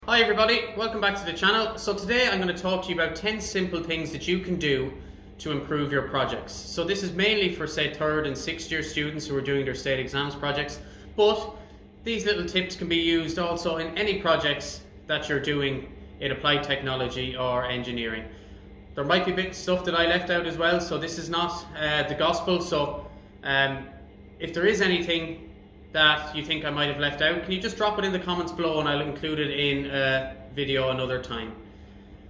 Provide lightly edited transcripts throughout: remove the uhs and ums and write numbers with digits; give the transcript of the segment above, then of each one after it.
Hi everybody, welcome back to the channel. So today I'm going to talk to you about 10 simple things that you can do to improve your projects. So this is mainly for say 3rd and 6th year students who are doing their state exams projects, but these little tips can be used also in any projects that you're doing in applied technology or engineering. There might be bits stuff that I left out as well, so this is not the gospel. So if there is anything that you think I might have left out, can you just drop it in the comments below and I'll include it in a video another time.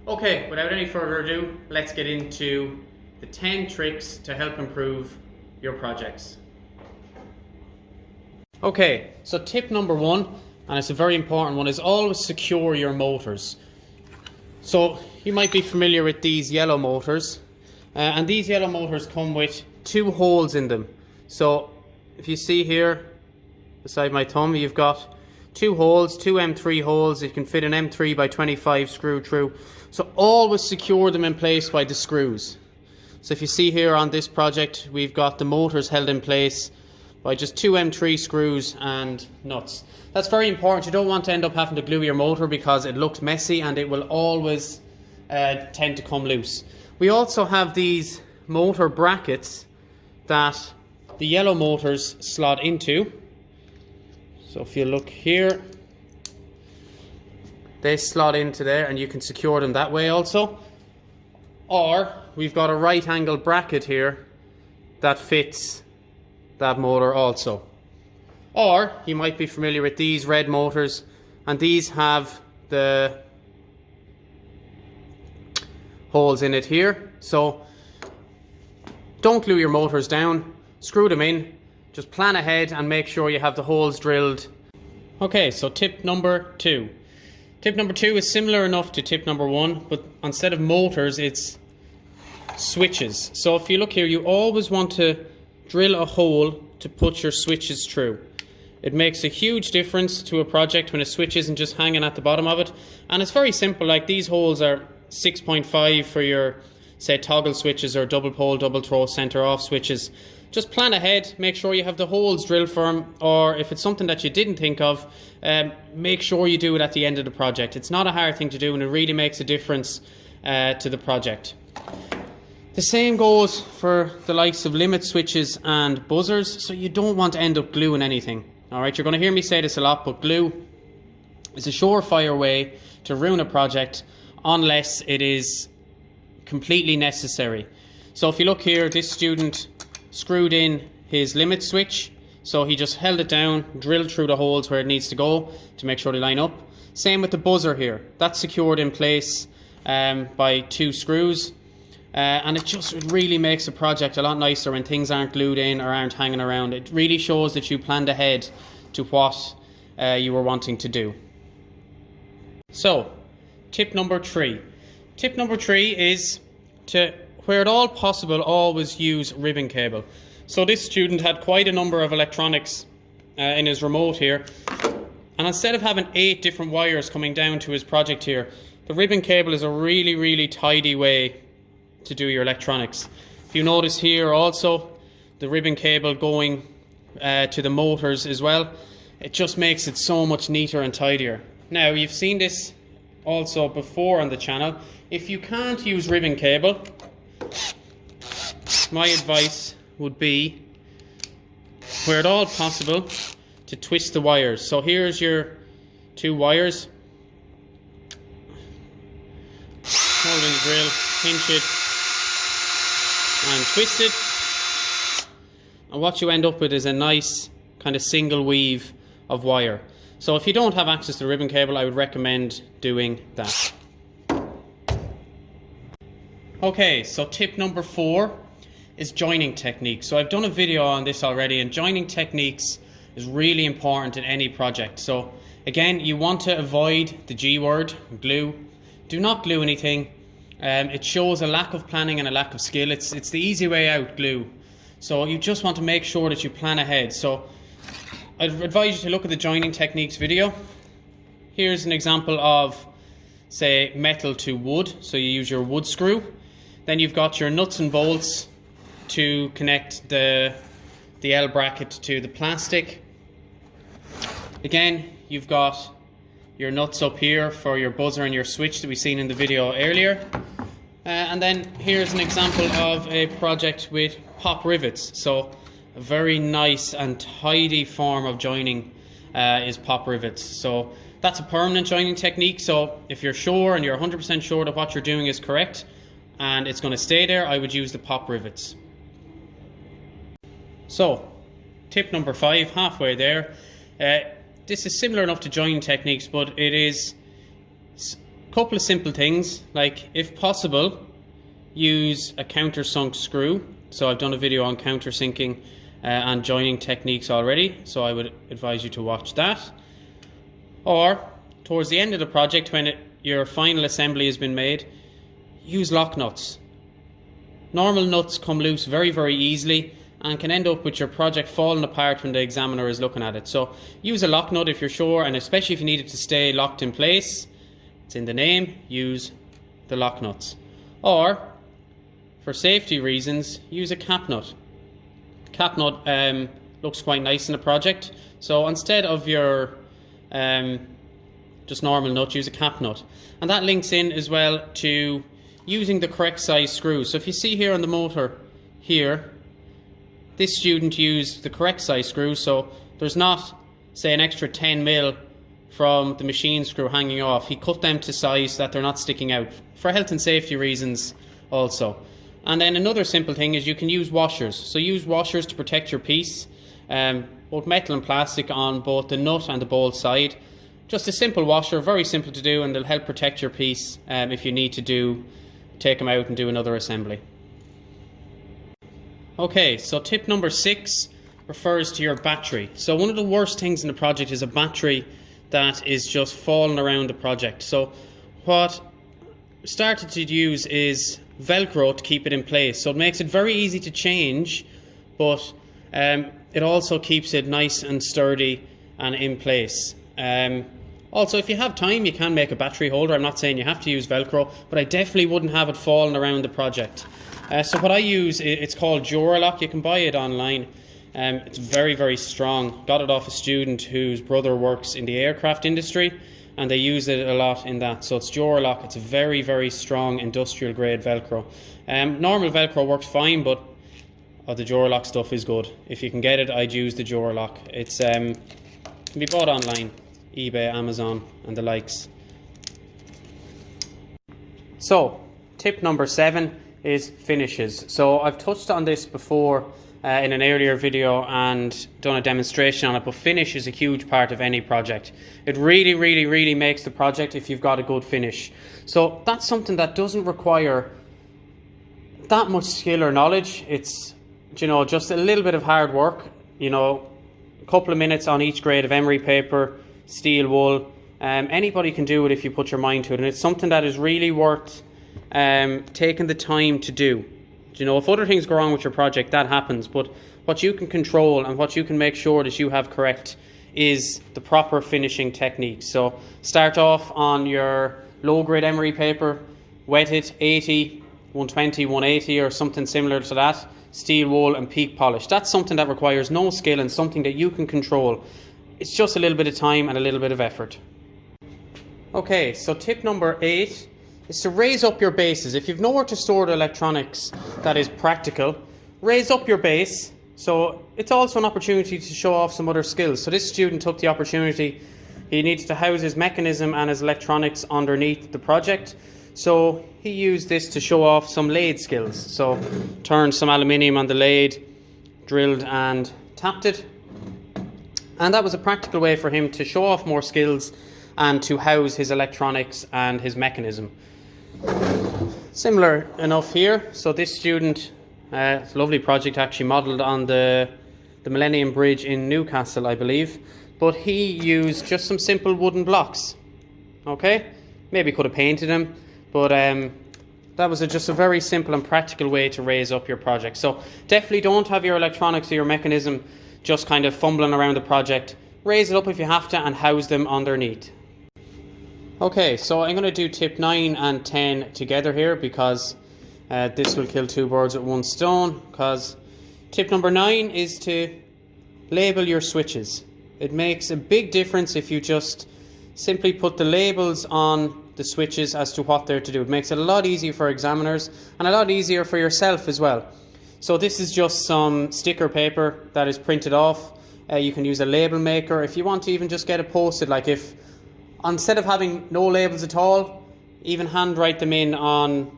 Okay, without any further ado, let's get into the 10 tricks to help improve your projects. Okay, so tip number 1, and it's a very important one, is always secure your motors. So you might be familiar with these yellow motors, and these yellow motors come with 2 holes in them. So if you see here beside my thumb, you've got 2 holes, 2 M3 holes. You can fit an M3 by 25 screw through. So always secure them in place by the screws. So if you see here on this project, we've got the motors held in place by just 2 M3 screws and nuts. That's very important. You don't want to end up having to glue your motor because it looks messy and it will always tend to come loose. We also have these motor brackets that the yellow motors slot into. So if you look here, they slot into there and you can secure them that way also. Or we've got a right angle bracket here that fits that motor also. Or you might be familiar with these red motors, and these have the holes in it here. So don't glue your motors down, screw them in. Just plan ahead and make sure you have the holes drilled. Okay, so tip number 2. Tip number 2 is similar enough to tip number 1, but instead of motors, it's switches. So if you look here, you always want to drill a hole to put your switches through. It makes a huge difference to a project when a switch isn't just hanging at the bottom of it. And it's very simple, like these holes are 6.5 for your, say, toggle switches or double pole, double throw, center off switches. Just plan ahead, make sure you have the holes drilled for them, or if it's something that you didn't think of, make sure you do it at the end of the project. It's not a hard thing to do and it really makes a difference to the project. The same goes for the likes of limit switches and buzzers, so you don't want to end up gluing anything. Alright, you're going to hear me say this a lot, but glue is a surefire way to ruin a project unless it is completely necessary. So if you look here, this student screwed in his limit switch, so he just held it down, drilled through the holes where it needs to go to make sure they line up. Same with the buzzer here, that's secured in place by 2 screws, and it really makes the project a lot nicer when things aren't glued in or aren't hanging around. It really shows that you planned ahead to what you were wanting to do. So tip number 3. Tip number 3 is to, where at all possible, always use ribbon cable. So this student had quite a number of electronics in his remote here, and instead of having 8 different wires coming down to his project here, the ribbon cable is a really tidy way to do your electronics. If you notice here also, the ribbon cable going to the motors as well, it just makes it so much neater and tidier. Now, you've seen this also before on the channel. If you can't use ribbon cable, my advice would be, where at all possible, to twist the wires. So here's your 2 wires. Hold in the drill, pinch it and twist it. And what you end up with is a nice kind of single weave of wire. So if you don't have access to ribbon cable, I would recommend doing that. Okay, so tip number 4 is joining techniques. So I've done a video on this already, and joining techniques is really important in any project. So again, you want to avoid the G word, glue. Do not glue anything. It shows a lack of planning and a lack of skill. It's the easy way out, glue. So you just want to make sure that you plan ahead. So I'd advise you to look at the joining techniques video. Here's an example of, say, metal to wood. So you use your wood screw. Then you've got your nuts and bolts to connect the L bracket to the plastic. Again, you've got your nuts up here for your buzzer and your switch that we seen in the video earlier. And then here's an example of a project with pop rivets. So a very nice and tidy form of joining is pop rivets. So that's a permanent joining technique. So if you're sure and you're 100% sure that what you're doing is correct and it's going to stay there, I would use the pop rivets. So tip number 5, halfway there. This is similar enough to joining techniques, but it is a couple of simple things, like if possible use a countersunk screw. So I've done a video on countersinking and joining techniques already, so I would advise you to watch that. Or towards the end of the project, when your final assembly has been made, use lock nuts. Normal nuts come loose very, very easily and can end up with your project falling apart when the examiner is looking at it. So use a lock nut if you're sure, and especially if you need it to stay locked in place, it's in the name, use the lock nuts. Or for safety reasons, use a cap nut. Cap nut looks quite nice in a project, so instead of your just normal nut, use a cap nut. And that links in as well to using the correct size screws. So if you see here on the motor here, this student used the correct size screw, so there's not, say, an extra 10mm from the machine screw hanging off. He cut them to size that they're not sticking out, for health and safety reasons also. And then another simple thing is you can use washers. So use washers to protect your piece, both metal and plastic, on both the nut and the bolt side. Just a simple washer, very simple to do, and they'll help protect your piece if you need to take them out and do another assembly. Okay, so tip number 6 refers to your battery. So one of the worst things in the project is a battery that is just falling around the project. So what we started to use is Velcro to keep it in place. So it makes it very easy to change, but it also keeps it nice and sturdy and in place. Also, if you have time, you can make a battery holder. I'm not saying you have to use Velcro, but I definitely wouldn't have it falling around the project. So what I use, it's called Duralock. You can buy it online. It's very, very strong. Got it off a student whose brother works in the aircraft industry, and they use it a lot in that. So it's Duralock. It's a very, very strong industrial grade Velcro. Normal Velcro works fine, but the Duralock stuff is good. If you can get it, I'd use the Duralock. It's can be bought online, eBay, Amazon, and the likes. So tip number 7 is finishes. So I've touched on this before in an earlier video and done a demonstration on it, but finish is a huge part of any project. It really, really, really makes the project if you've got a good finish. So that's something that doesn't require that much skill or knowledge. It's, you know, just a little bit of hard work, you know, a couple of minutes on each grade of emery paper, steel wool. Anybody can do it if you put your mind to it, and it's something that is really worth taking the time to do. You know, if other things go wrong with your project, that happens, but what you can control and what you can make sure that you have correct is the proper finishing technique. So start off on your low grade emery paper, wet it 80, 120, 180 or something similar to that, steel wool and peak polish. That's something that requires no skill and something that you can control. It's just a little bit of time and a little bit of effort. Okay, so tip number 8 is to raise up your bases. If you've nowhere to store the electronics that is practical, raise up your base. So it's also an opportunity to show off some other skills. So this student took the opportunity. He needs to house his mechanism and his electronics underneath the project. So he used this to show off some lathe skills. So turned some aluminium on the lathe, drilled and tapped it. And that was a practical way for him to show off more skills and to house his electronics and his mechanism. Similar enough here. So this student, it's a lovely project actually, modelled on the Millennium Bridge in Newcastle, I believe. But he used just some simple wooden blocks. Okay? Maybe could have painted them, but that was just a very simple and practical way to raise up your project. So definitely don't have your electronics or your mechanism just kind of fumbling around the project. Raise it up if you have to and house them underneath. Okay, so I'm going to do tip 9 and 10 together here because this will kill 2 birds with 1 stone. Because tip number 9 is to label your switches. It makes a big difference if you just simply put the labels on the switches as to what they're to do. It makes it a lot easier for examiners and a lot easier for yourself as well. So this is just some sticker paper that is printed off. You can use a label maker if you want to even just get it posted. Like if, instead of having no labels at all, even handwrite them in on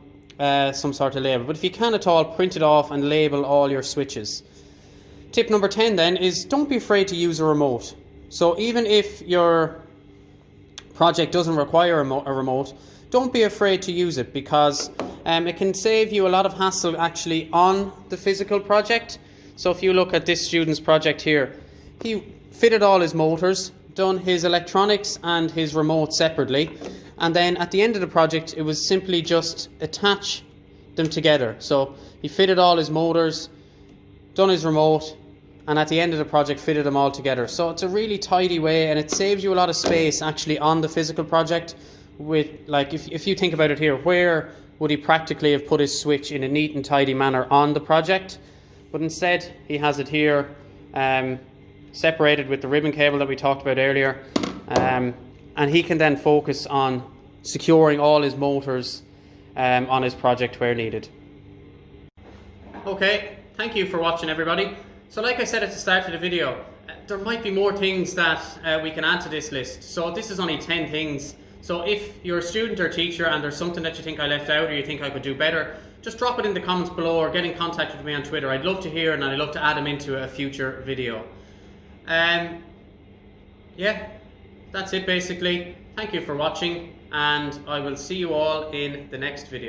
some sort of label. But if you can at all, print it off and label all your switches. Tip number 10 then is don't be afraid to use a remote. So even if your project doesn't require a remote, don't be afraid to use it, because it can save you a lot of hassle actually on the physical project. So if you look at this student's project here, he fitted all his motors, done his electronics and his remote separately, and then at the end of the project it was simply just attach them together. So he fitted all his motors, done his remote, and at the end of the project fitted them all together. So it's a really tidy way, and it saves you a lot of space actually on the physical project. With, like, if you think about it here, where would he practically have put his switch in a neat and tidy manner on the project? But instead he has it here, separated with the ribbon cable that we talked about earlier, and he can then focus on securing all his motors on his project where needed. Okay, thank you for watching, everybody. So like I said at the start of the video, there might be more things that we can add to this list. So this is only 10 things. So if you're a student or teacher and there's something that you think I left out or you think I could do better, just drop it in the comments below or get in contact with me on Twitter. I'd love to hear and I'd love to add them into a future video. Yeah, that's it basically. Thank you for watching, and I will see you all in the next video.